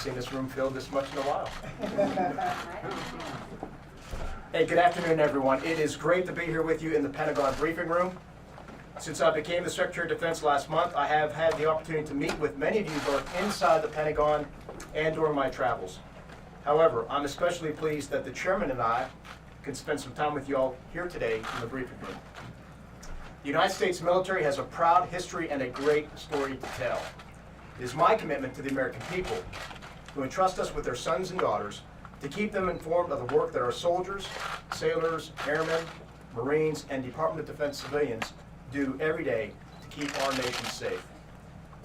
seen this room filled this much in a while. Hey, good afternoon, everyone. It is great to be here with you in the Pentagon briefing room. Since I became the Secretary of Defense last month, I have had the opportunity to meet with many of you both inside the Pentagon and during my travels. However, I'm especially pleased that the Chairman and I can spend some time with you all here today in the briefing room. The United States military has a proud history and a great story to tell. It is my commitment to the American people who entrust us with their sons and daughters to keep them informed of the work that our soldiers, sailors, airmen, Marines, and Department of Defense civilians do every day to keep our nation safe.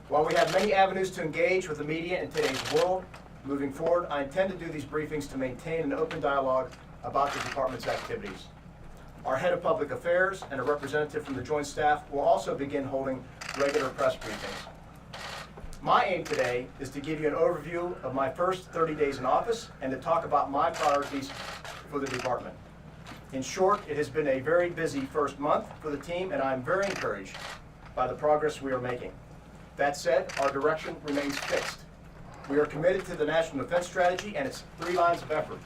While we have many avenues to engage with the media in today's world, moving forward, I intend to do these briefings to maintain an open dialogue about the Department's activities. Our head of public affairs and a representative from the Joint Staff will also begin holding regular press briefings. My aim today is to give you an overview of my first 30 days in office and to talk about my priorities for the Department. In short, it has been a very busy first month for the team, and I'm very encouraged by the progress we are making. That said, our direction remains fixed. We are committed to the National Defense Strategy and its 3 lines of effort: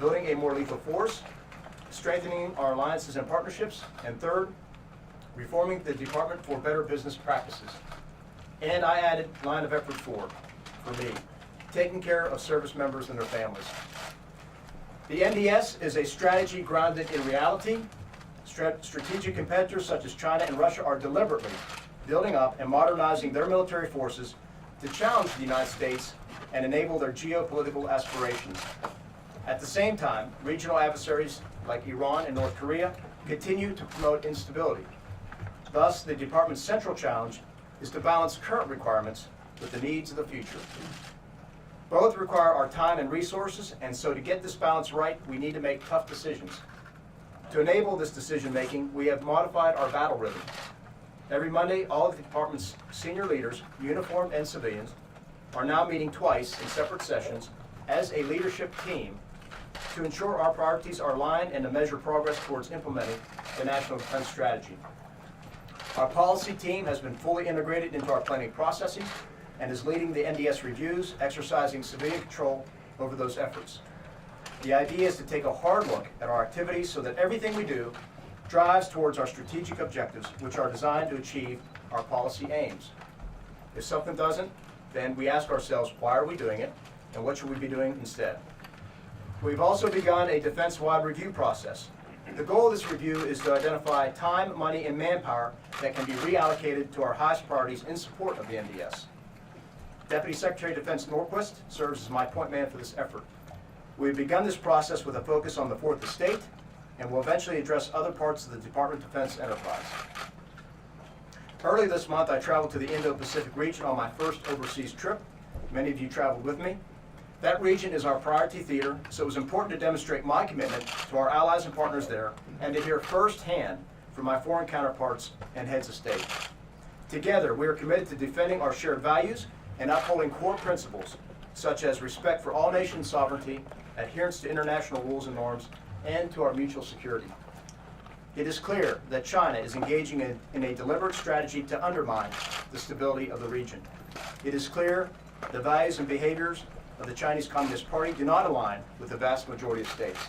building a more lethal force, strengthening our alliances and partnerships, and third, reforming the Department for better business practices. And I added line of effort 4, for me, taking care of service members and their families. The NDS is a strategy grounded in reality. Strategic competitors such as China and Russia are deliberately building up and modernizing their military forces to challenge the United States and enable their geopolitical aspirations. At the same time, regional adversaries like Iran and North Korea continue to promote instability. Thus, the Department's central challenge is to balance current requirements with the needs of the future. Both require our time and resources, and so to get this balance right, we need to make tough decisions. To enable this decision-making, we have modified our battle rhythm. Every Monday, all of the Department's senior leaders, uniformed and civilians, are now meeting twice in separate sessions as a leadership team to ensure our priorities are aligned and to measure progress towards implementing the National Defense Strategy. Our policy team has been fully integrated into our planning processes and is leading the NDS reviews, exercising civilian control over those efforts. The idea is to take a hard look at our activities so that everything we do drives towards our strategic objectives, which are designed to achieve our policy aims. If something doesn't, then we ask ourselves, why are we doing it, and what should we be doing instead? We've also begun a defense-wide review process. The goal of this review is to identify time, money, and manpower that can be reallocated to our highest priorities in support of the NDS. Deputy Secretary of Defense Norquist serves as my point man for this effort. We've begun this process with a focus on the Fourth Estate, and will eventually address other parts of the Department of Defense enterprise. Early this month, I traveled to the Indo-Pacific region on my first overseas trip. Many of you traveled with me. That region is our priority theater, so it was important to demonstrate my commitment to our allies and partners there and to hear firsthand from my foreign counterparts and heads of state. Together, we are committed to defending our shared values and upholding core principles such as respect for all nation sovereignty, adherence to international rules and norms, and to our mutual security. It is clear that China is engaging in a deliberate strategy to undermine the stability of the region. It is clear the values and behaviors of the Chinese Communist Party do not align with the vast majority of states.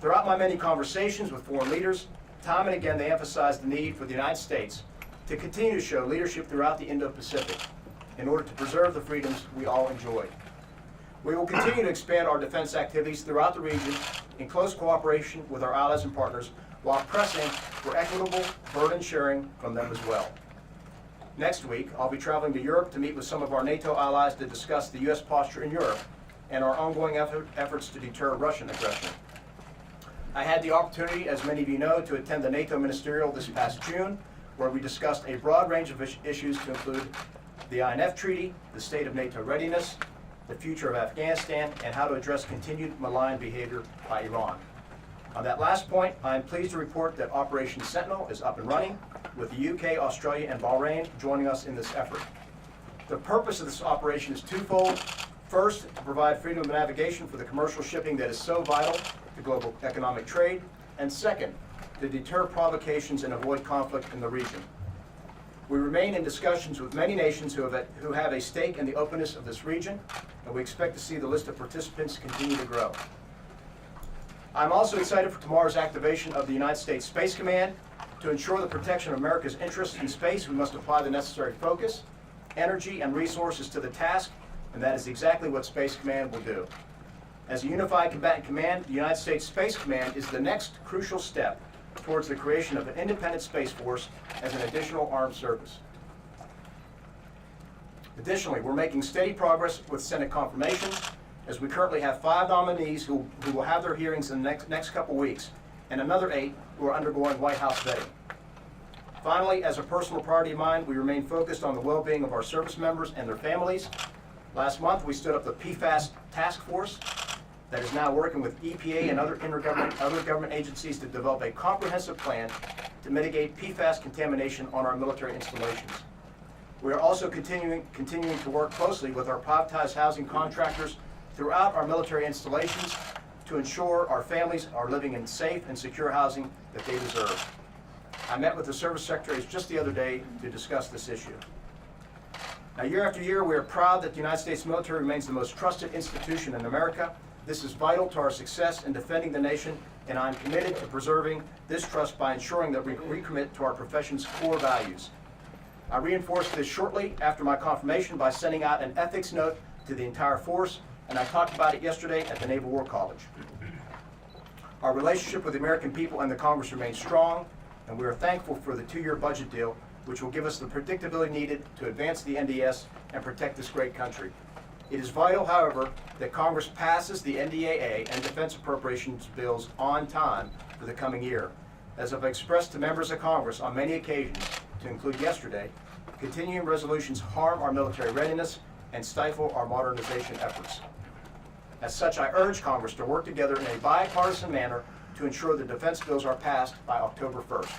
Throughout my many conversations with foreign leaders, time and again they emphasized the need for the United States to continue to show leadership throughout the Indo-Pacific in order to preserve the freedoms we all enjoy. We will continue to expand our defense activities throughout the region in close cooperation with our allies and partners while pressing for equitable burden sharing from them as well. Next week, I'll be traveling to Europe to meet with some of our NATO allies to discuss the U.S. posture in Europe and our ongoing efforts to deter Russian aggression. I had the opportunity, as many of you know, to attend the NATO Ministerial this past June, where we discussed a broad range of issues to include the INF Treaty, the state of NATO readiness, the future of Afghanistan, and how to address continued malign behavior by Iran. On that last point, I am pleased to report that Operation Sentinel is up and running, with the UK, Australia, and Bahrain joining us in this effort. The purpose of this operation is twofold. First, to provide freedom of navigation for the commercial shipping that is so vital to global economic trade, and second, to deter provocations and avoid conflict in the region. We remain in discussions with many nations who have a stake in the openness of this region, and we expect to see the list of participants continue to grow. I'm also excited for tomorrow's activation of the United States Space Command. To ensure the protection of America's interests in space, we must apply the necessary focus, energy, and resources to the task, and that is exactly what Space Command will do. As a unified combatant command, the United States Space Command is the next crucial step towards the creation of an independent Space Force as an additional armed service. Additionally, we're making steady progress with Senate confirmations, as we currently have 5 nominees who will have their hearings in the next couple weeks, and another 8 who are undergoing White House vetting. Finally, as a personal priority of mine, we remain focused on the well-being of our service members and their families. Last month, we stood up the PFAS task force that is now working with EPA and other government agencies to develop a comprehensive plan to mitigate PFAS contamination on our military installations. We are also continuing to work closely with our privatized housing contractors throughout our military installations to ensure our families are living in safe and secure housing that they deserve. I met with the service secretaries just the other day to discuss this issue. Now, year after year, we are proud that the United States military remains the most trusted institution in America. This is vital to our success in defending the nation, and I'm committed to preserving this trust by ensuring that we recommit to our profession's core values. I reinforced this shortly after my confirmation by sending out an ethics note to the entire force, and I talked about it yesterday at the Naval War College. Our relationship with the American people and the Congress remains strong, and we are thankful for the 2-year budget deal, which will give us the predictability needed to advance the NDS and protect this great country. It is vital, however, that Congress passes the NDAA and defense appropriations bills on time for the coming year. As I've expressed to members of Congress on many occasions, to include yesterday, continuing resolutions harm our military readiness and stifle our modernization efforts. As such, I urge Congress to work together in a bipartisan manner to ensure the defense bills are passed by October 1st.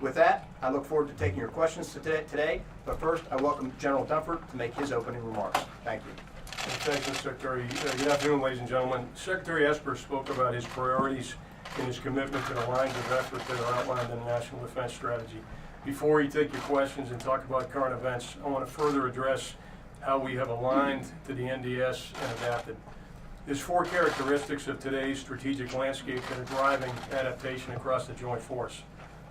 With that, I look forward to taking your questions today, but first I welcome General Dunford to make his opening remarks. Thank you. Thank you, Secretary. Good afternoon, ladies and gentlemen. Secretary Esper spoke about his priorities and his commitment to the lines of effort that are outlined in the National Defense Strategy. Before we take your questions and talk about current events, I want to further address how we have aligned to the NDS and adapted. There's 4 characteristics of today's strategic landscape that are driving adaptation across the Joint Force.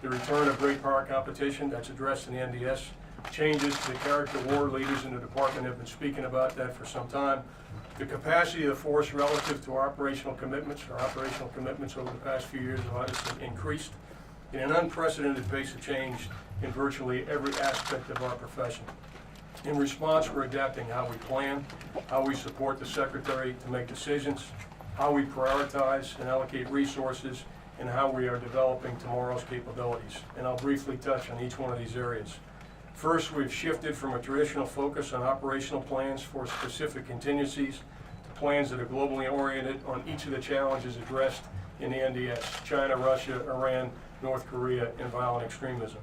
The return of great power competition, that's addressed in the NDS. Changes to the character war leaders in the department have been speaking about that for some time. The capacity of the force relative to our operational commitments over the past few years have obviously increased in an unprecedented pace of change in virtually every aspect of our profession. In response, we're adapting how we plan, how we support the Secretary to make decisions, how we prioritize and allocate resources, and how we are developing tomorrow's capabilities. And I'll briefly touch on each one of these areas. First, we've shifted from a traditional focus on operational plans for specific contingencies to plans that are globally oriented on each of the challenges addressed in the NDS: China, Russia, Iran, North Korea, and violent extremism.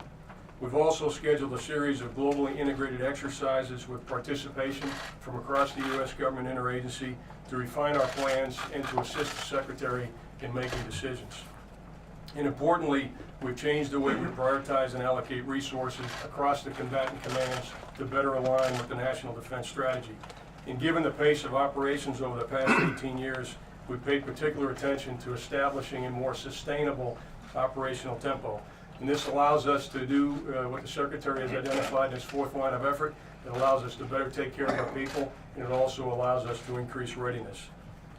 We've also scheduled a series of globally integrated exercises with participation from across the U.S. government interagency to refine our plans and to assist the Secretary in making decisions. And importantly, we've changed the way we prioritize and allocate resources across the combatant commands to better align with the National Defense Strategy. And given the pace of operations over the past 18 years, we've paid particular attention to establishing a more sustainable operational tempo. And this allows us to do what the Secretary has identified in his 4th line of effort. It allows us to better take care of our people, and it also allows us to increase readiness.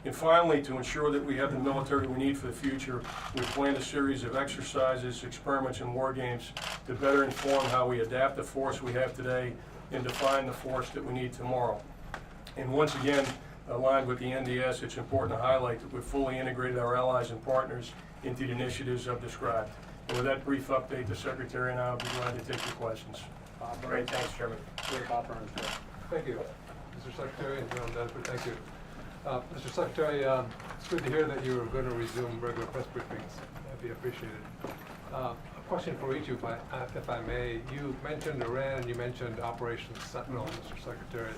And finally, to ensure that we have the military we need for the future, we've planned a series of exercises, experiments, and war games to better inform how we adapt the force we have today and define the force that we need tomorrow. And once again, aligned with the NDS, it's important to highlight that we've fully integrated our allies and partners into the initiatives I've described. And with that brief update, the Secretary and I will be glad to take your questions. Great, thanks, Chairman. Thank you, Mr. Secretary and General Dunford. Thank you. Mr. Secretary, it's good to hear that you're going to resume regular press briefings. That'd be appreciated. A question for each of you, if I may. You mentioned Iran, you mentioned Operation Sentinel, Mr. Secretary.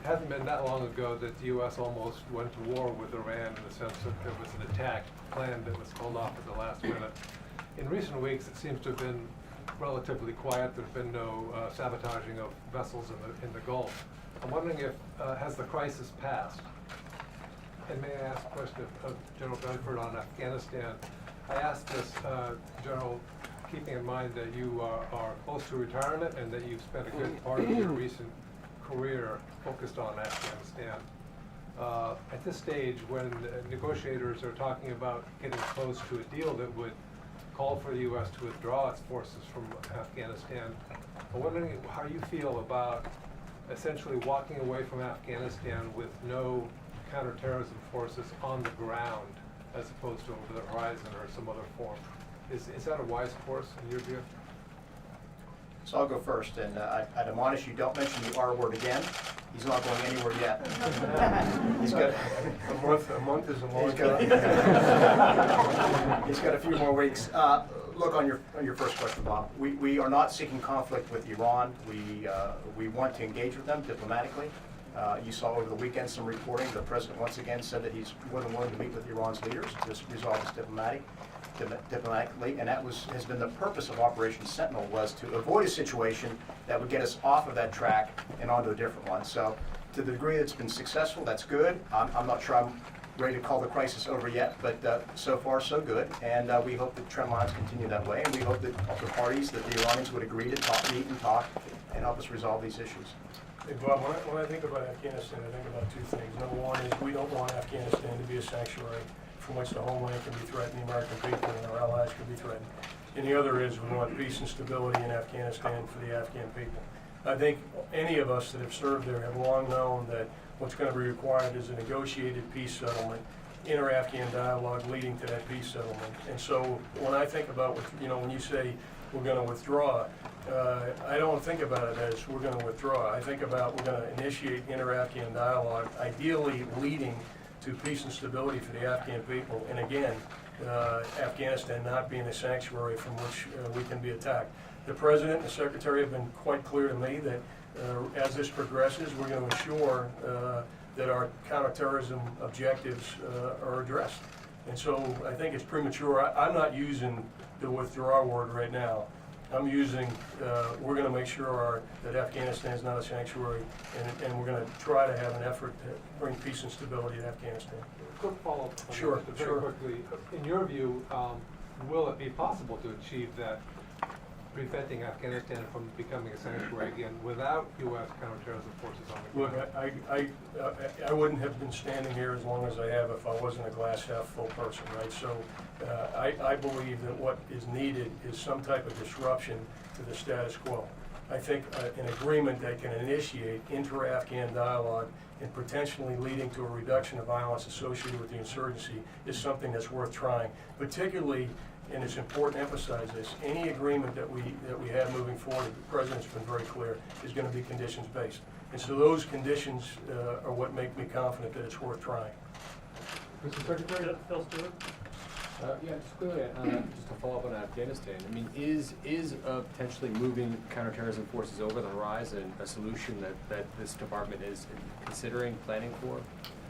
It hasn't been that long ago that the U.S. almost went to war with Iran in the sense that there was an attack planned that was called off at the last minute. In recent weeks, it seems to have been relatively quiet. There's been no sabotaging of vessels in the Gulf. I'm wondering if, has the crisis passed? And may I ask a question of General Dunford on Afghanistan? I asked this, General, keeping in mind that you are close to retirement and that you've spent a good part of your recent career focused on Afghanistan. At this stage, when negotiators are talking about getting close to a deal that would call for the U.S. to withdraw its forces from Afghanistan, I'm wondering how you feel about essentially walking away from Afghanistan with no counterterrorism forces on the ground as opposed to over the horizon or some other form. Is that a wise course in your view? So I'll go first, and I'd admonish you, don't mention the R word again. He's not going anywhere yet. He's got A month is a long he's got, time. he's got a few more weeks. Look, on your first question, Bob, we are not seeking conflict with Iran. We want to engage with them diplomatically. You saw over the weekend some reporting. The president once again said that he's more than willing to meet with Iran's leaders to resolve this diplomatically, and that has been the purpose of Operation Sentinel, was to avoid a situation that would get us off of that track and onto a different one. So to the degree that's been successful, that's good. I'm not sure I'm ready to call the crisis over yet, but so far so good, and we hope that trend lines continue that way, and we hope that the parties, that the Iranians would agree to meet and talk and help us resolve these issues. Hey, Bob, when I think about Afghanistan, I think about two things. Number one is we don't want Afghanistan to be a sanctuary from which the homeland can be threatened, the American people and our allies can be threatened. And the other is we want peace and stability in Afghanistan for the Afghan people. I think any of us that have served there have long known that what's going to be required is a negotiated peace settlement, inter-Afghan dialogue leading to that peace settlement. And so when I think about, when you say we're going to withdraw, I don't think about it as we're going to withdraw. I think about we're going to initiate inter-Afghan dialogue, ideally leading to peace and stability for the Afghan people. And again, Afghanistan not being a sanctuary from which we can be attacked. The President and the Secretary have been quite clear to me that as this progresses, we're going to ensure that our counterterrorism objectives are addressed. And so I think it's premature. I'm not using the withdraw word right now. I'm using, we're going to make sure that Afghanistan is not a sanctuary, and we're going to try to have an effort to bring peace and stability to Afghanistan. Quick follow-up on Sure, that, very sure. quickly. In your view, will it be possible to achieve that, preventing Afghanistan from becoming a sanctuary again without U.S. counterterrorism forces on the Look, ground? I wouldn't have been standing here as long as I have if I wasn't a glass half full person, right? So I believe that what is needed is some type of disruption to the status quo. I think an agreement that can initiate inter-Afghan dialogue and potentially leading to a reduction of violence associated with the insurgency is something that's worth trying, particularly, and it's important to emphasize this, any agreement that we have moving forward, the President's been very clear, is going to be conditions-based. And so those conditions are what make me confident that it's worth trying. Mr. Secretary? Phil Stewart? Yeah, just quickly, just to follow up on Afghanistan. I mean, is potentially moving counterterrorism forces over the horizon a solution that this department is considering, planning for?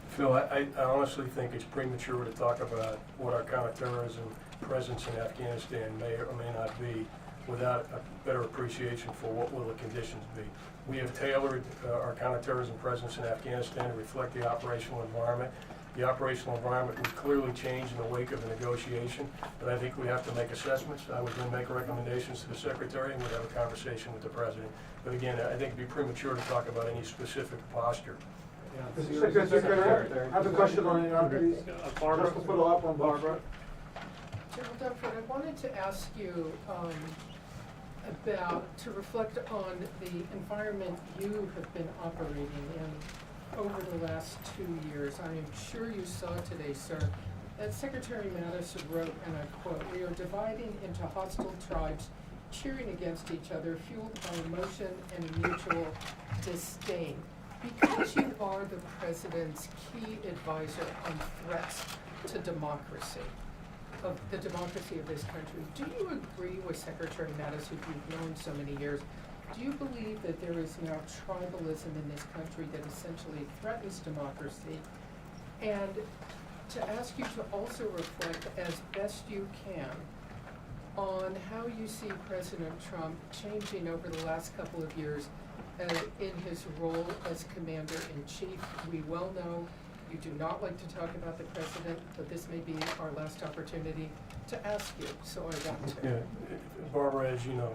Phil, I honestly think it's premature to talk about what our counterterrorism presence in Afghanistan may or may not be without a better appreciation for what will the conditions be. We have tailored our counterterrorism presence in Afghanistan to reflect the operational environment. The operational environment would clearly change in the wake of the negotiation, but I think we have to make assessments. I would then make recommendations to the Secretary and we'd have a conversation with the President. But again, I think it'd be premature to talk about any specific posture. Mr. Secretary, I have a question on Iran, please. Barbara? Just to follow up on Barbara. General Dunford, I wanted to ask you to reflect on the environment you have been operating in over the last 2 years. I am sure you saw today, sir, that Secretary Mattis wrote, and I quote, "We are dividing into hostile tribes, cheering against each other, fueled by emotion and mutual disdain." Because you are the President's key advisor on threats to democracy, of the democracy of this country, do you agree with Secretary Mattis, who you've known so many years? Do you believe that there is now tribalism in this country that essentially threatens democracy? And to ask you to also reflect as best you can on how you see President Trump changing over the last couple of years in his role as Commander-in-Chief. We well know you do not like to talk about the President, but this may be our last opportunity to ask you, so I want to. Yeah, Barbara, as you know,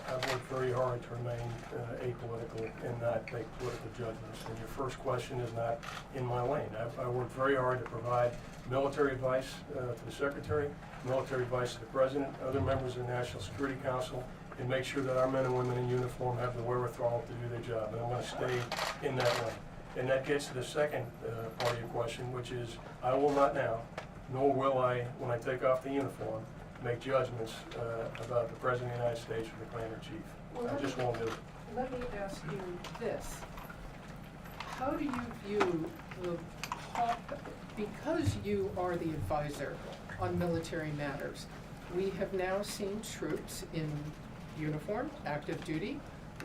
I've worked very hard to remain apolitical and not make political judgments. And your first question is not in my lane. I worked very hard to provide military advice to the Secretary, military advice to the President, other members of the National Security Council, and make sure that our men and women in uniform have the wherewithal to do their job. And I'm going to stay in that lane. And that gets to the second part of your question, which is I will not now, nor will I, when I take off the uniform, make judgments about the President of the United States or the Commander-in-Chief. I just won't do it. Let me ask you this. How do you view because you are the advisor on military matters, we have now seen troops in uniform, active duty,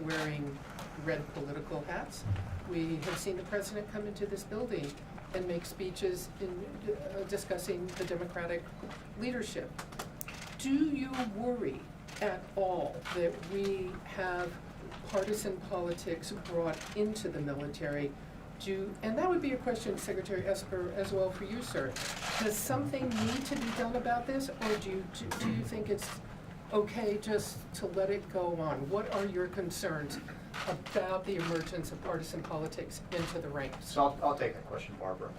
wearing red political hats. We have seen the President come into this building and make speeches in discussing the Democratic leadership. Do you worry at all that we have partisan politics brought into the military? And that would be a question, Secretary Esper, as well for you, sir. Does something need to be done about this, or do you think it's okay just to let it go on? What are your concerns about the emergence of partisan politics into the ranks? So I'll take that question, Barbara.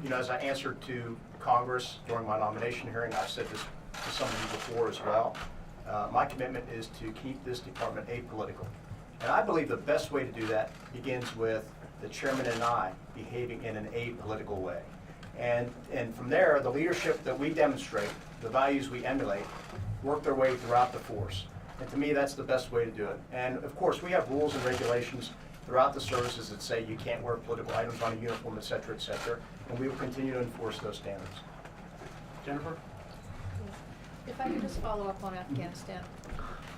As I answered to Congress during my nomination hearing, I've said this to some of you before as well. My commitment is to keep this department apolitical. And I believe the best way to do that begins with the chairman and I behaving in an apolitical way. And from there, the leadership that we demonstrate, the values we emulate, work their way throughout the force. And to me, that's the best way to do it. And of course, we have rules and regulations throughout the services that say you can't wear political items on a uniform, et cetera, and we will continue to enforce those standards. Jennifer? If I could just follow up on Afghanistan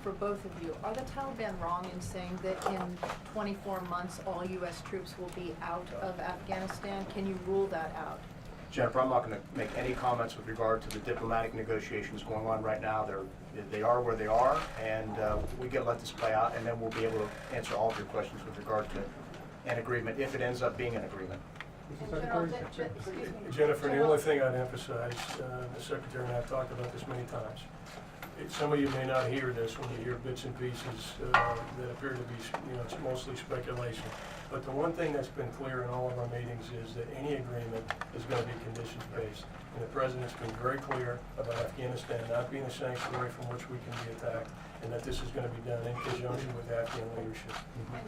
for both of you. Are the Taliban wrong in saying that in 24 months all U.S. troops will be out of Afghanistan? Can you rule that out? Jennifer, I'm not going to make any comments with regard to the diplomatic negotiations going on right now. They are where they are, and we get to let this play out, and then we'll be able to answer all of your questions with regard to an agreement, if it ends up being an agreement. Jennifer, the only thing I'd emphasize, the Secretary and I have talked about this many times. Some of you may not hear this when you hear bits and pieces that appear to be, it's mostly speculation. But the one thing that's been clear in all of our meetings is that any agreement is going to be conditions-based. And the President's been very clear about Afghanistan not being a sanctuary from which we can be attacked, and that this is going to be done in conjunction with Afghan leadership.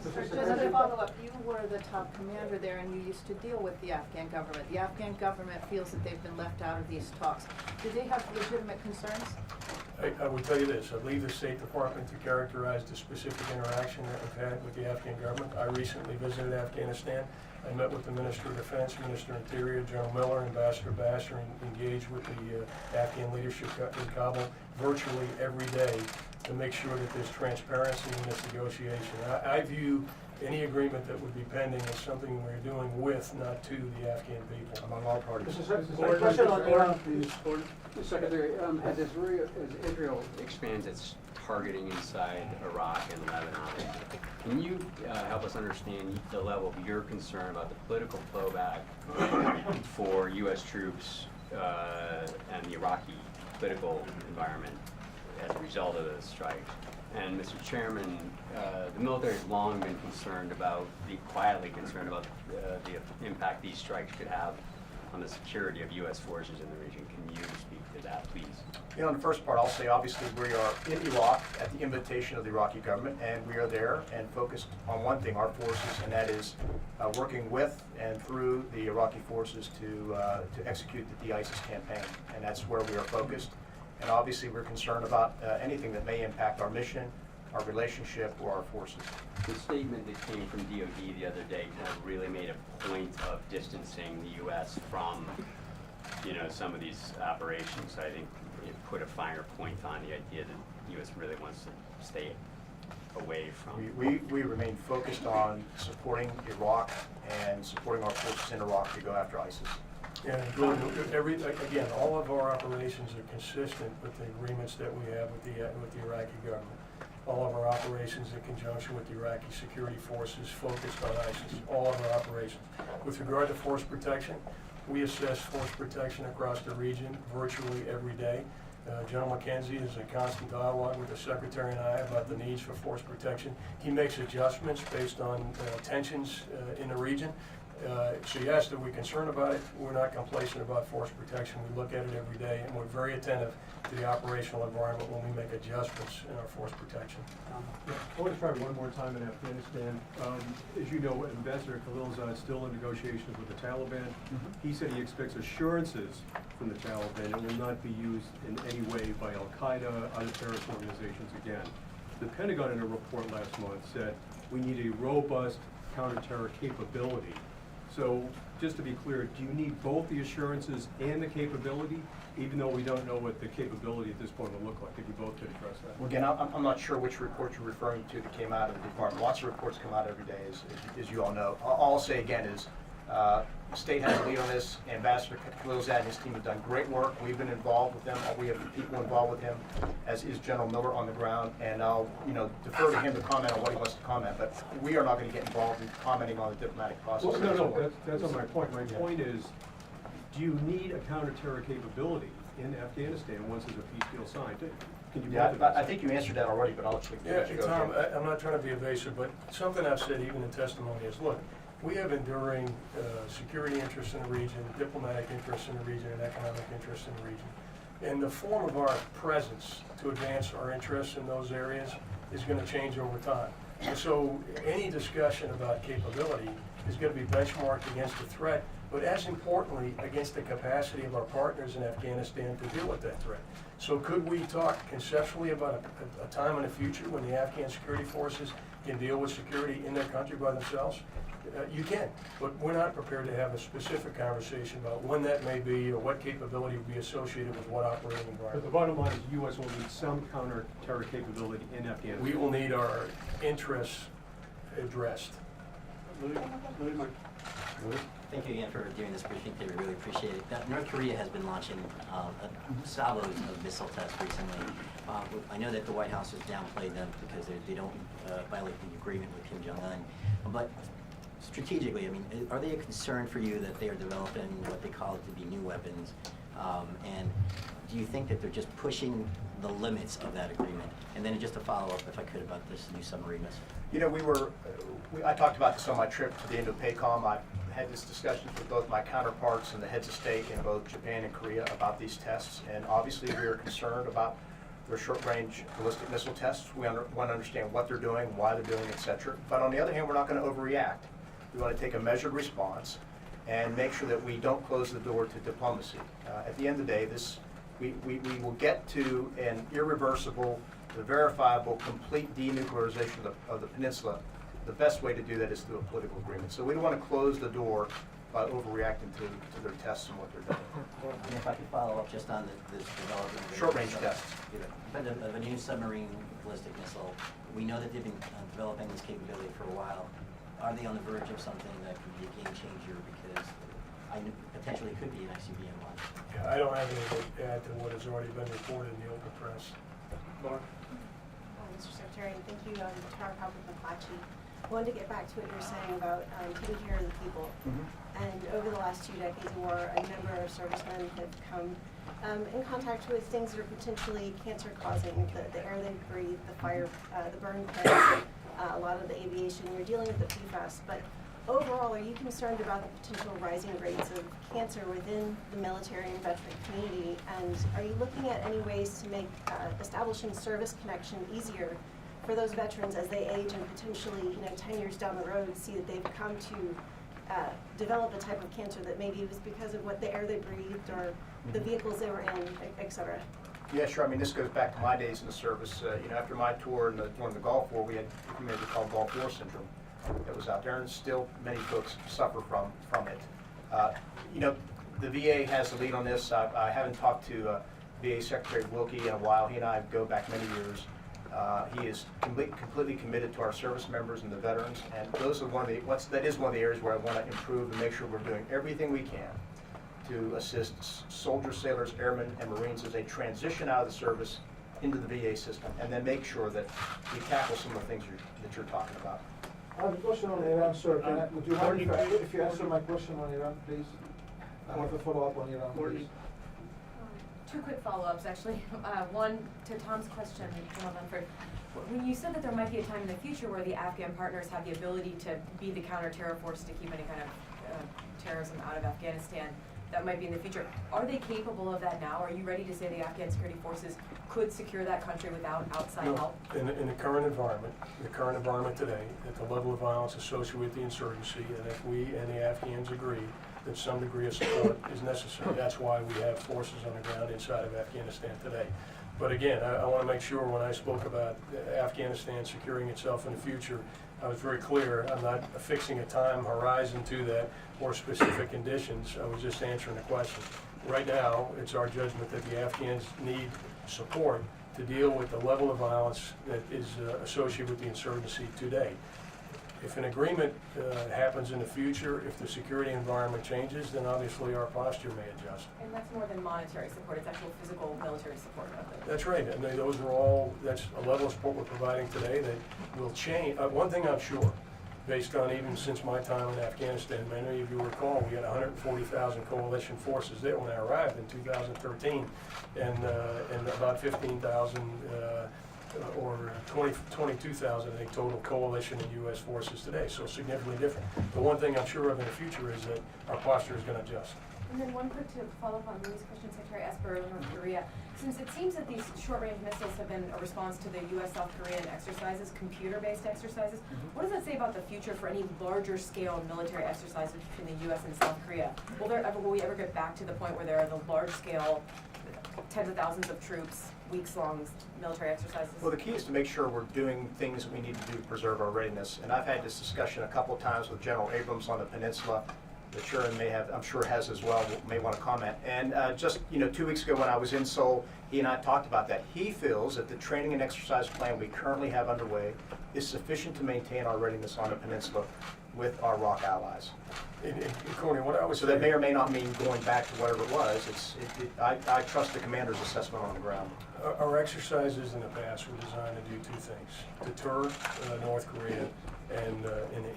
Just a follow-up, you were the top commander there and you used to deal with the Afghan government. The Afghan government feels that they've been left out of these talks. Do they have legitimate concerns? I will tell you this, I leave the State Department to characterize the specific interaction that we've had with the Afghan government. I recently visited Afghanistan. I met with the Minister of Defense, Minister of Interior, General Miller, Ambassador Basher, and engaged with the Afghan leadership in Kabul virtually every day to make sure that there's transparency in this negotiation. I view any agreement that would be pending as something we're doing with, not to, the Afghan people. Among all parties. Question on Iran, please. Secretary, as Israel expands its targeting inside Iraq and Lebanon, can you help us understand the level of your concern about the political flowback for U.S. troops and the Iraqi political environment as a result of the strike? And Mr. Chairman, the military has long been quietly concerned about the impact these strikes could have on the security of U.S. forces in the region. Can you speak to that, please? In the first part, I'll say obviously we are in Iraq at the invitation of the Iraqi government, and we are there and focused on one thing, our forces, and that is working with and through the Iraqi forces to execute the de-ISIS campaign, and that's where we are focused. And obviously we're concerned about anything that may impact our mission, our relationship, or our forces. The statement that came from DOD the other day kind of really made a point of distancing the U.S. from, some of these operations. I think it put a finer point on the idea that the U.S. really wants to stay away from. We remain focused on supporting Iraq and supporting our forces in Iraq to go after ISIS. Yeah, again, all of our operations are consistent with the agreements that we have with the Iraqi government. All of our operations in conjunction with the Iraqi security forces focused on ISIS, all of our operations. With regard to force protection, we assess force protection across the region virtually every day. General McKenzie is in constant dialogue with the Secretary and I about the needs for force protection. He makes adjustments based on tensions in the region. So you asked, are we concerned about it? We're not complacent about force protection. We look at it every day, and we're very attentive to the operational environment when we make adjustments in our force protection. I want to try one more time in Afghanistan. As you know, Ambassador Khalilzad is still in negotiations with the Taliban. He said he expects assurances from the Taliban it will not be used in any way by Al-Qaeda, other terrorist organizations again. The Pentagon in a report last month said we need a robust counterterror capability. So, just to be clear, do you need both the assurances and the capability, even though we don't know what the capability at this point will look like? If you both could address that. Well, again, I'm not sure which report you're referring to that came out of the department. Lots of reports come out every day, as you all know. All I'll say again is, the state has a lead on this. Ambassador Khalilzad and his team have done great work. We've been involved with them. We have people involved with him, as is General Miller on the ground. And I'll, defer to him to comment on what he wants to comment. But we are not going to get involved in commenting on the diplomatic process. Well, no, that's not my point. My point is, do you need a counterterror capability in Afghanistan once there's a peace deal signed? Can you Yeah, both address I that? think you answered that already, but I'll let you go. Tom, I'm not trying to be evasive, but something I've said even in testimony is, look, we have enduring security interests in the region, diplomatic interests in the region, and economic interests in the region. And the form of our presence to advance our interests in those areas is going to change over time. And so any discussion about capability is going to be benchmarked against the threat, but as importantly, against the capacity of our partners in Afghanistan to deal with that threat. So could we talk conceptually about a time in the future when the Afghan security forces can deal with security in their country by themselves? You can, but we're not prepared to have a specific conversation about when that may be or what capability would be associated with what operating But the environment. bottom line is the U.S. will need some counter-terror capability in Afghanistan. We will need our interests addressed. Thank you again for doing this briefing today. We really appreciate it. North Korea has been launching salvos of missile tests recently. I know that the White House has downplayed them because they don't violate the agreement with Kim Jong-un. But strategically, I mean, are they a concern for you that they are developing what they call it to be new weapons? And do you think that they're just pushing the limits of that agreement? And then just a follow-up, if I could, about this new submarine missile. I talked about this on my trip to the Indo-PACOM. I had this discussion with both my counterparts and the heads of state in both Japan and Korea about these tests. And obviously, we are concerned about their short-range ballistic missile tests. We want to understand what they're doing, why they're doing, et cetera. But on the other hand, we're not going to overreact. We want to take a measured response and make sure that we don't close the door to diplomacy. At the end of the day, we will get to an irreversible, verifiable, complete denuclearization of the peninsula. The best way to do that is through a political agreement. So we don't want to close the door by overreacting to their tests and what they're doing. And if I could follow up just on this development. of a Short-range new tests. But of a new submarine ballistic missile, we know that they've been developing this capability for a while. Are they on the verge of something that could be a game changer because potentially could be an ICBM launch? Yeah, I don't have anything to add to what has already been reported in the open press. Mr. Secretary, and thank you, Tara McClatchy. I wanted to get back to what you were saying about taking care of the people. And over the last 2 decades of war, a number of servicemen have come in contact with things that are potentially cancer-causing, the air they breathe, the fire, the burn pits, a lot of the aviation. You're dealing with the PFAS, but overall, are you concerned about the potential rising rates of cancer within the military and veteran community? And are you looking at any ways to make establishing service connection easier for those veterans as they age and potentially, 10 years down the road, see that they've come to develop a type of cancer that maybe was because of what the air they breathed or the vehicles they were in, et cetera? Yeah, sure. I mean, this goes back to my days in the service. After my tour in the Gulf War, we had a community called Gulf War Syndrome that was out there, and still many folks suffer from it. The VA has the lead on this. I haven't talked to VA Secretary Wilkie in a while. He and I go back many years. He is completely committed to our service members and the veterans, and those are that is one of the areas where I want to improve and make sure we're doing everything we can to assist soldiers, sailors, airmen, and Marines as they transition out of the service into the VA system, and then make sure that we tackle some of the things that you're talking about. I have a question on Iran, sir. Would you mind if you answer my question on Iran, please? I have a follow-up on Iran, please. Two quick follow-ups, actually. One, to Tom's question, Colonel Dunford. When you said that there might be a time in the future where the Afghan partners have the ability to be the counter-terror force to keep any kind of terrorism out of Afghanistan, that might be in the future. Are they capable of that now? Are you ready to say the Afghan security forces could secure that country without outside help? In the current environment today, at the level of violence associated with the insurgency, and if we and the Afghans agree that some degree of support is necessary, that's why we have forces on the ground inside of Afghanistan today. But again, I want to make sure when I spoke about Afghanistan securing itself in the future, I was very clear. I'm not affixing a time horizon to that or specific conditions. I was just answering the question. Right now, it's our judgment that the Afghans need support to deal with the level of violence that is associated with the insurgency today. If an agreement happens in the future, if the security environment changes, then obviously our posture may adjust. And that's more than monetary support, it's actual physical military support of it. That's right, and those are all, that's a level of support we're providing today that will change. One thing I'm sure, based on even since my time in Afghanistan, many of you recall we had 140,000 coalition forces there when I arrived in 2013, and about 15,000 or 22,000, I think, total coalition and U.S. forces today, so significantly different. The one thing I'm sure of in the future is that our posture is going to adjust. And then one quick to follow up on Louis' question, Secretary Esper, North Korea. Since it seems that these short-range missiles have been a response to the U.S.-South Korean exercises, computer-based exercises, what does that say about the future for any larger-scale military exercises between the U.S. and South Korea? Will we ever get back to the point where there are the large-scale, tens of thousands of troops, weeks-long military exercises? Well, the key is to make sure we're doing things that we need to do to preserve our readiness. And I've had this discussion a couple of times with General Abrams on the peninsula. The Chairman may have, I'm sure has as well, may want to comment. And just 2 weeks ago when I was in Seoul, he and I talked about that. He feels that the training and exercise plan we currently have underway is sufficient to maintain our readiness on the peninsula with our ROC allies. Courtney, what I would So say, that may or may not mean going back to whatever it was. I trust the commander's assessment on the ground. our exercises in the past were designed to do two things: deter North Korea and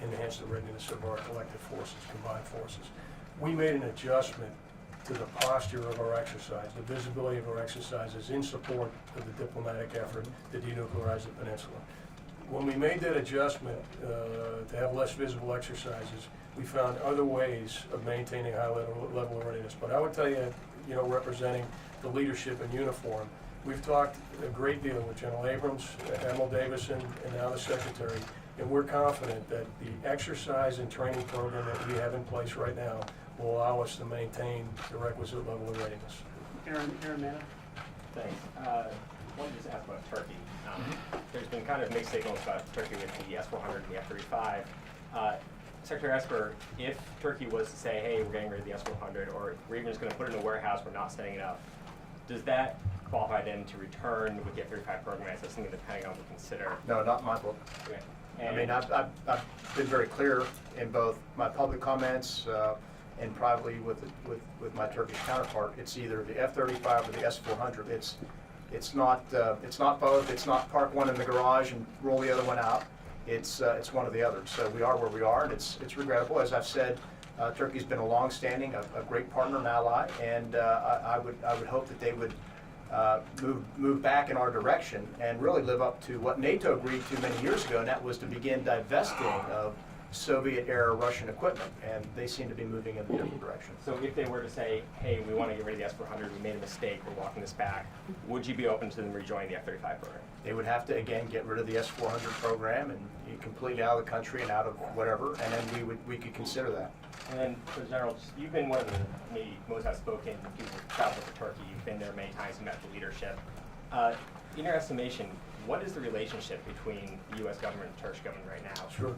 enhance the readiness of our collective forces, combined forces. We made an adjustment to the posture of our exercise, the visibility of our exercises in support of the diplomatic effort to denuclearize the peninsula. When we made that adjustment to have less visible exercises, we found other ways of maintaining high level of readiness. But I would tell you, representing the leadership in uniform, we've talked a great deal with General Abrams, Admiral Davison, and now the Secretary, and we're confident that the exercise and training program that we have in place right now will allow us to maintain the requisite level of readiness. Aaron Manna. Thanks. I wanted to just ask about Turkey. There's been kind of mixed signals about Turkey with the S-400 and the F-35. Secretary Esper, if Turkey was to say, hey, we're getting rid of the S-400, or we're even just going to put it in a warehouse, we're not setting it up, does that qualify then to return with the F-35 program? Is that something the Pentagon would consider? No, not my book. Okay. I mean, I've been very clear in both my public comments and privately with my Turkish counterpart. It's either the F-35 or the S-400. It's not both. It's not park one in the garage and roll the other one out. It's one or the other. So we are where we are, and it's regrettable. As I've said, Turkey's been a long-standing, a great partner and ally, and I would hope that they would move back in our direction and really live up to what NATO agreed to many years ago, and that was to begin divesting of Soviet-era Russian equipment, and they seem to be moving in a different direction. So if they were to say, hey, we want to get rid of the S-400, we made a mistake, we're walking this back, would you be open to them rejoining the F-35 program? They would have to, again, get rid of the S-400 program and be completely out of the country and out of whatever, and then we could consider that. And then, for the General, you've been one of the maybe most outspoken people who traveled to Turkey. You've been there many times and met the leadership. In your estimation, what is the relationship between the U.S. government and the Turkish government right now? Sure.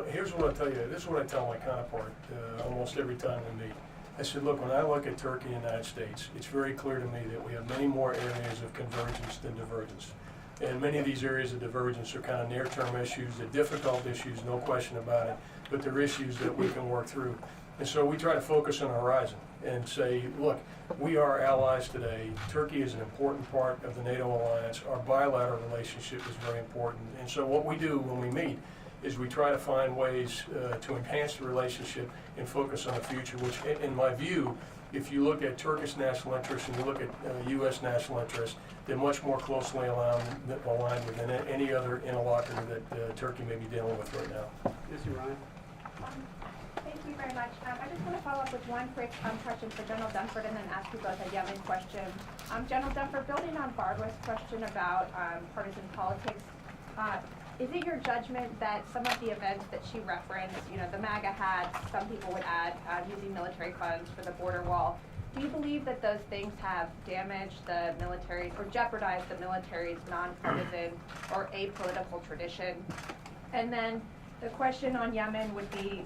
Here's what I tell you. This is what I tell my counterpart almost every time we meet. I said, look, when I look at Turkey and the United States, it's very clear to me that we have many more areas of convergence than divergence. And many of these areas of divergence are kind of near-term issues, they're difficult issues, no question about it, but they're issues that we can work through. And so we try to focus on the horizon. and say, look, we are allies today. Turkey is an important part of the NATO alliance. Our bilateral relationship is very important. And so what we do when we meet is we try to find ways to enhance the relationship and focus on the future, which in my view, if you look at Turkish national interests and you look at U.S. national interests, they're much more closely aligned with any other interlocutor that Turkey may be dealing with right now. Yes, Ryan. Thank you very much. I just want to follow up with one quick question for General Dunford and then ask you both a Yemen question. General Dunford, building on Barbara's question about partisan politics, is it your judgment that some of the events that she referenced, the MAGA hats, some people would add, using military funds for the border wall, do you believe that those things have damaged the military or jeopardized the military's nonpartisan or apolitical tradition? And then the question on Yemen would be,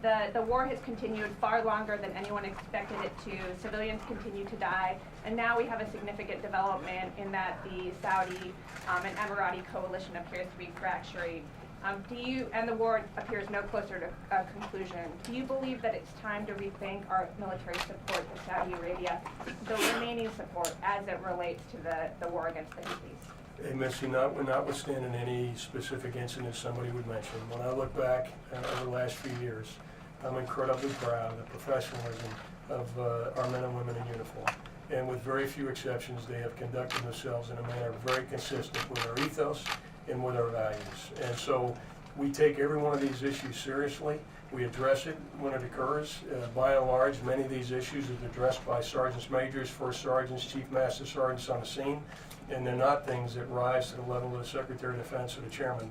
the war has continued far longer than anyone expected it to. Civilians continue to die, and now we have a significant development in that the Saudi and Emirati coalition appears to be fracturing. And the war appears no closer to a conclusion. Do you believe that it's time to rethink our military support to Saudi Arabia, the remaining support as it relates to the war against the Houthis? Hey, Missy, notwithstanding any specific incident somebody would mention, when I look back over the last few years, I'm incredibly proud of the professionalism of our men and women in uniform. And with very few exceptions, they have conducted themselves in a manner very consistent with our ethos and with our values. And so we take every one of these issues seriously. We address it when it occurs. By and large, many of these issues are addressed by sergeants majors, first sergeants, chief master sergeants on the scene. And they're not things that rise to the level of the Secretary of Defense or the chairman.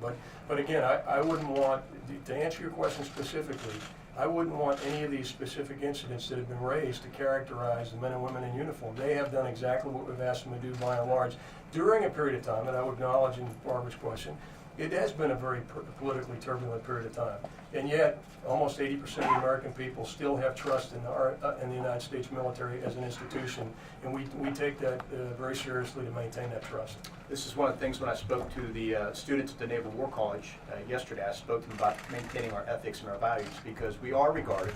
But again, I wouldn't want, to answer your question specifically, I wouldn't want any of these specific incidents that have been raised to characterize the men and women in uniform. They have done exactly what we've asked them to do by and large during a period of time, and I would acknowledge in Barbara's question, it has been a very politically turbulent period of time. And yet, almost 80% of the American people still have trust in the United States military as an institution, and we take that very seriously to maintain that trust. This is one of the things when I spoke to the students at the Naval War College yesterday. I spoke to them about maintaining our ethics and our values, because we are regarded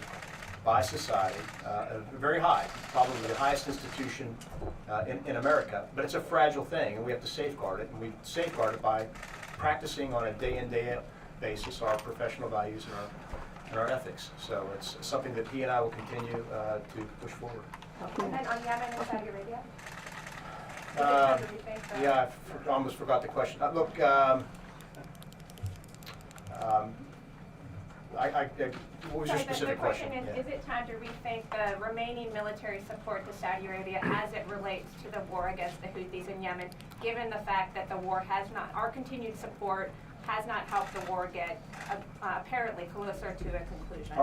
by society very high, probably the highest institution in America, but it's a fragile thing, and we have to safeguard it, and we safeguard it by practicing on a day-in, day-out basis our professional values and our ethics. So it's something that he and I will continue to push forward. And then on Yemen and Saudi Arabia? Yeah, I almost forgot the question. Look, what was your specific question? The question is it time to rethink the remaining military support to Saudi Arabia as it relates to the war against the Houthis in Yemen, given the fact that the war has not, our continued support has not helped the war get apparently closer to a conclusion?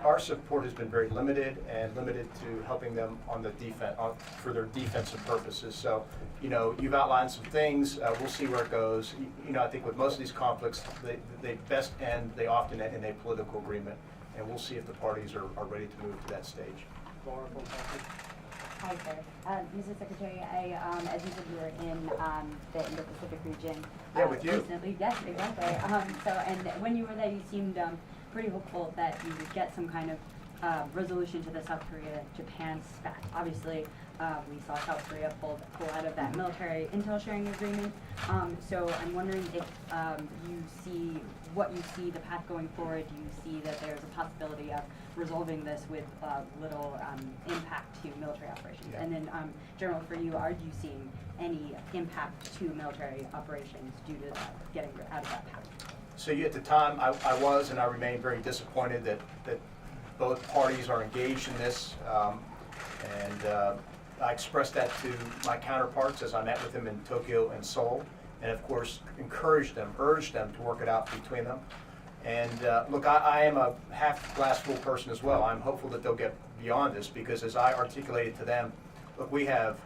Our support has been very limited, and limited to helping them on the for their defensive purposes. So, you've outlined some things. We'll see where it goes. I think with most of these conflicts, they often end in a political agreement, and we'll see if the parties are ready to move to that stage. Hi, sir. Mr. Secretary, as you said, you were in the Indo-Pacific region. Yeah, with you. Recently. Yes, exactly. And when you were there, you seemed pretty hopeful that you would get some kind of resolution to the South Korea-Japan spat. Obviously, we saw South Korea pull out of that military intel sharing agreement. So I'm wondering if you see the path going forward. Do you see that there's a possibility of resolving this with little impact to military operations? Yeah. And then, General, for you, are you seeing any impact to military operations due to getting out of that path? So at the time, I was and I remain very disappointed that both parties are engaged in this. And I expressed that to my counterparts as I met with them in Tokyo and Seoul, and of course urged them to work it out between them. And look, I am a half glass full person as well. I'm hopeful that they'll get beyond this, because as I articulated to them, look, we have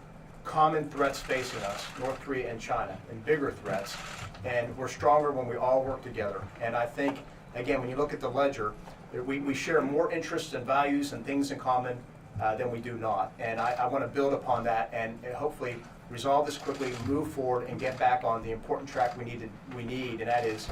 common threats facing us, North Korea and China, and bigger threats, and we're stronger when we all work together. And I think, again, when you look at the ledger, we share more interests and values and things in common than we do not. And I want to build upon that and hopefully resolve this quickly, move forward, and get back on the important track we need, and that is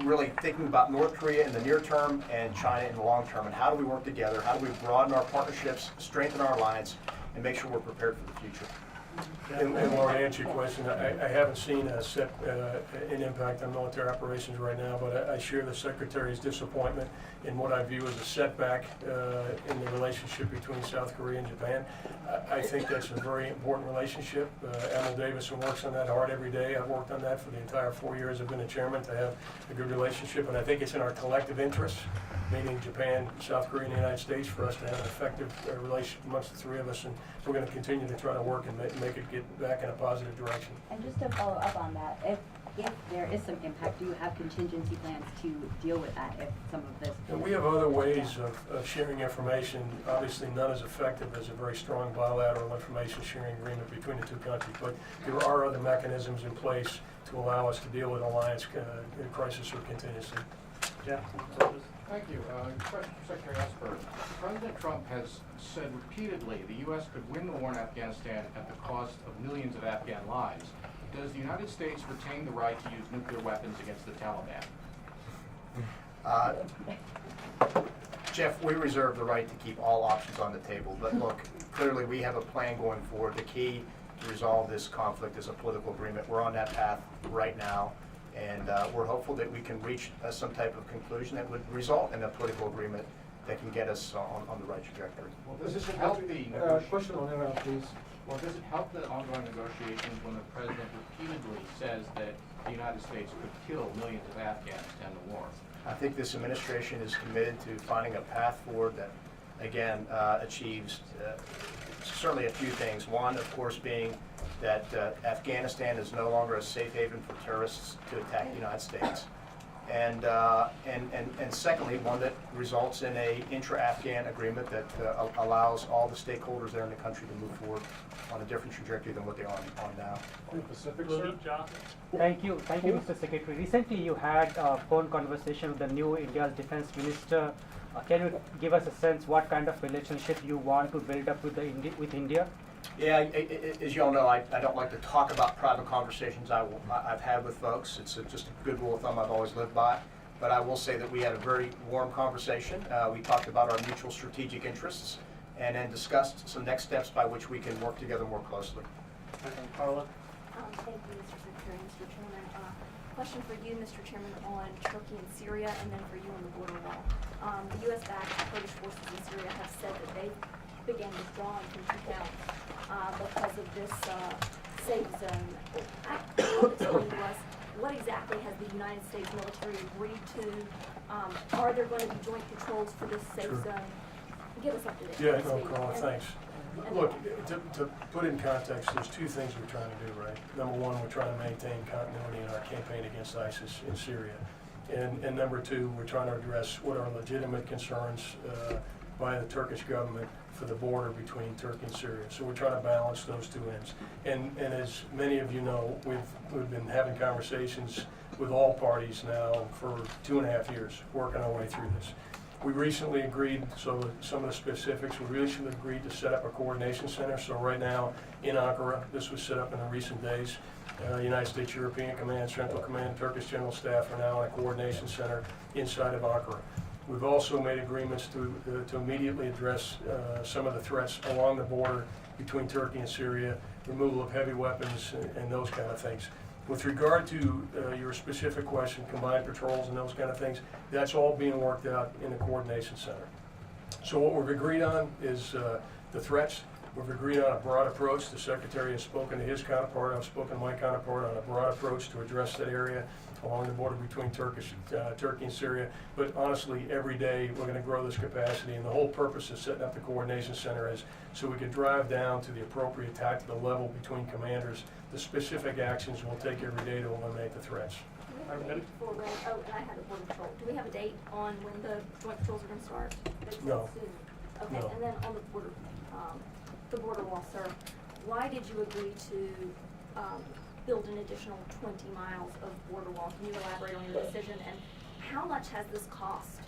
really thinking about North Korea in the near term and China in the long term, and how do we work together, how do we broaden our partnerships, strengthen our alliance, and make sure we're prepared for the future. And Laura, to answer your question, I haven't seen an impact on military operations right now, but I share the Secretary's disappointment in what I view as a setback in the relationship between South Korea and Japan. I think that's a very important relationship. Admiral Davison works on that hard every day. I've worked on that for the entire 4 years I've been a chairman, to have a good relationship, and I think it's in our collective interests, meaning Japan, South Korea, and the United States, for us to have an effective relationship amongst the three of us, and we're going to continue to try to work and make it get back in a positive direction. And just to follow up on that, if there is some impact, do you have contingency plans to deal with that if some of this? And we have other ways of sharing information. Obviously, not as effective as a very strong bilateral information sharing agreement between the two countries, but there are other mechanisms in place to allow us to deal with alliance crisis or contingency. Jeff? Thank you. Question for Secretary Esper. President Trump has said repeatedly the U.S. could win the war in Afghanistan at the cost of millions of Afghan lives. Does the United States retain the right to use nuclear weapons against the Taliban? Jeff, we reserve the right to keep all options on the table, but look, clearly we have a plan going forward. The key to resolve this conflict is a political agreement. We're on that path right now, and we're hopeful that we can reach some type of conclusion that would result in a political agreement that can get us on the right trajectory. Well, does it help the Question on Iran, please. Well, does it help the ongoing negotiations when the president repeatedly says that the United States could kill millions of Afghans to end the war? I think this administration is committed to finding a path forward that, again, achieves certainly a few things. One, of course, being that Afghanistan is no longer a safe haven for terrorists to attack the United States. And secondly, one that results in a intra-Afghan agreement that allows all the stakeholders there in the country to move forward on a different trajectory than what they are on now. Thank you, Mr. Secretary. Recently, you had a phone conversation with the new India's defense minister. Can you give us a sense what kind of relationship you want to build up with India? Yeah, as you all know, I don't like to talk about private conversations I've had with folks. It's just a good rule of thumb I've always lived by. But I will say that we had a very warm conversation. We talked about our mutual strategic interests and then discussed some next steps by which we can work together more closely. Carla? Thank you, Mr. Secretary, Mr. Chairman. Question for you, Mr. Chairman, on Turkey and Syria, and then for you on the border wall. The U.S.-backed Kurdish forces in Syria have said that they began withdrawing from 2000 because of this safe zone. Explain to us, what exactly has the United States military agreed to? Are there going to be joint patrols for this safe zone? Give us up to date. Yeah, no, Carla, thanks. Look, to put in context, there's two things we're trying to do, right? Number one, we're trying to maintain continuity in our campaign against ISIS in Syria. And number two, we're trying to address what are legitimate concerns by the Turkish government for the border between Turkey and Syria. So we're trying to balance those two ends. And as many of you know, we've been having conversations with all parties now for 2.5 years, working our way through this. We recently agreed, so some of the specifics, we recently agreed to set up a coordination center. So right now in Ankara, this was set up in the recent days. United States European Command, Central Command, Turkish General Staff are now in a coordination center inside of Ankara. We've also made agreements to immediately address some of the threats along the border between Turkey and Syria, removal of heavy weapons and those kind of things. With regard to your specific question, combined patrols and those kind of things, that's all being worked out in the coordination center. So what we've agreed on is the threats. We've agreed on a broad approach. The Secretary has spoken to his counterpart. I've spoken to my counterpart on a broad approach to address that area along the border between Turkey and Syria. But honestly, every day we're going to grow this capacity, and the whole purpose of setting up the coordination center is so we can drive down to the appropriate tactical level between commanders the specific actions we'll take every day to eliminate the threats. Oh, and I had a border patrol. Do we have a date on when the joint patrols are going to start? No. Okay, No. and then on the border wall, sir, why did you agree to build an additional 20 miles of border wall? Can you elaborate on your decision, and how much has this cost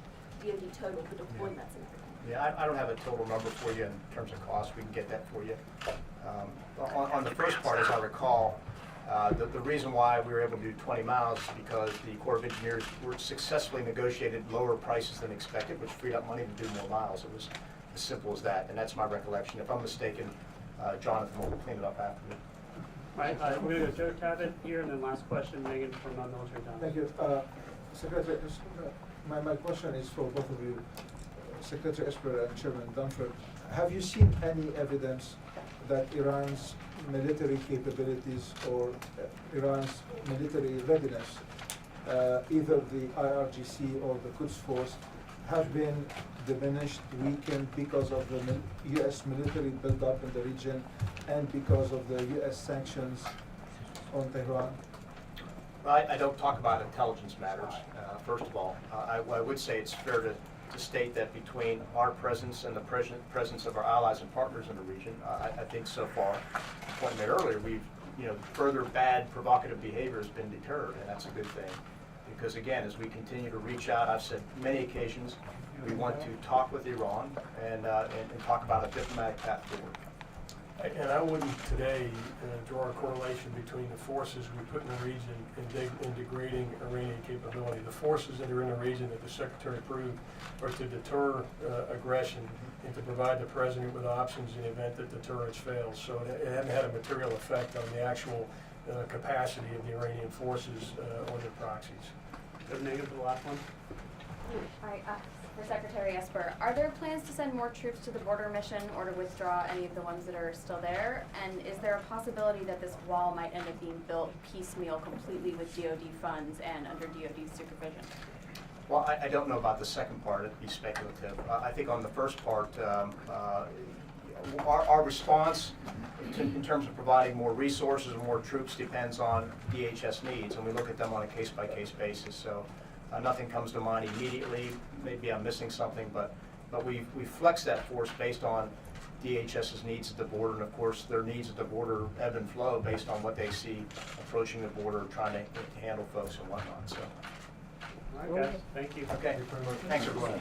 DoD total, the deployments and everything? Yeah, I don't have a total number for you in terms of cost. We can get that for you. On the first part, as I recall, The reason why we were able to do 20 miles is because the Corps of Engineers were successfully negotiated lower prices than expected, which freed up money to do more miles. It was as simple as that, and that's my recollection. If I'm mistaken, Jonathan will clean it up after me. Right, we're going to go Joe Cabot here, and then last question, Megan from Military Times. Thank you. Secretary, my question is for both of you, Secretary Esper and Chairman Dunford. Have you seen any evidence that Iran's military capabilities or Iran's military readiness, either the IRGC or the Quds Force, have been diminished, weakened because of the U.S. military buildup in the region and because of the U.S. sanctions on Tehran? I don't talk about intelligence matters, first of all. I would say it's fair to state that between our presence and the presence of our allies and partners in the region, I think so far, the point made earlier, we've, further bad provocative behavior has been deterred, and that's a good thing. Because again, as we continue to reach out, I've said many occasions, we want to talk with Iran and talk about a diplomatic path forward. And I wouldn't today draw a correlation between the forces we put in the region and degrading Iranian capability. The forces that are in the region that the Secretary approved are to deter aggression and to provide the President with options in the event that deterrence fails. So it hasn't had a material effect on the actual capacity of the Iranian forces or their proxies. Go Megan for the last one. Hi, for Secretary Esper, are there plans to send more troops to the border mission or to withdraw any of the ones that are still there? And is there a possibility that this wall might end up being built piecemeal completely with DoD funds and under DoD supervision? Well, I don't know about the second part. It'd be speculative. I think on the first part, our response in terms of providing more resources and more troops depends on DHS needs, and we look at them on a case-by-case basis. So nothing comes to mind immediately. Maybe I'm missing something, but we flex that force based on DHS's needs at the border, and of course their needs at the border ebb and flow based on what they see approaching the border, trying to handle folks and whatnot. So. All right, guys. Thank you. Okay. Thanks, everyone.